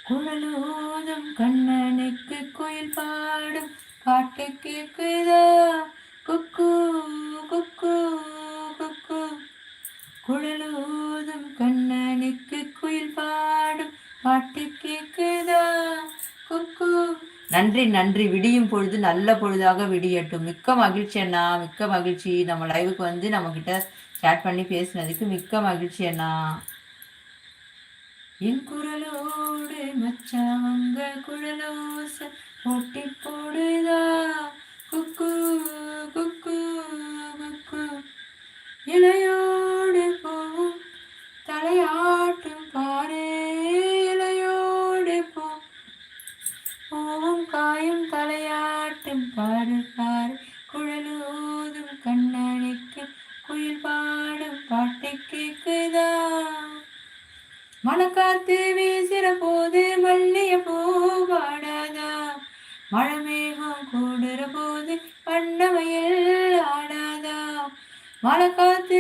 குழலோதும் கண்ணனுக்கு குயில் பாடும் பாட்டு கேக்குதா? குக்கு குக்கு குக்கு. குழலோதும் கண்ணனுக்கு குயில் பாடும் பாட்டு கேக்குதா? குக்கு. நன்றி நன்றி. விடியும் பொழுது நல்ல பொழுதாக விடியட்டும். மிக்க மகிழ்ச்சி அண்ணா, மிக்க மகிழ்ச்சி. நம்ம லைவுக்கு வந்து நம்ம கிட்ட சேட் பண்ணி பேசினதுக்கு மிக்க மகிழ்ச்சி அண்ணா. என் குரலோடு மச்சாவங்க குழலோச போட்டி போடுதா? குக்கு குக்கு குக்கு. இலையோடு போவும் தலையாட்டும் பாரு, இலையோடு போவும் காயும் தலையாட்டும் பாரு பாரு. குழலோதும் கண்ணனுக்கு குயில் பாடும் பாட்டு கேக்குதா? மழைக்காத்து வீசுற போது மல்லிய பூ பாடாதா? மழை மேகம் கூடுற போது வண்ணமயில் ஆடாதா? மழைக்காத்து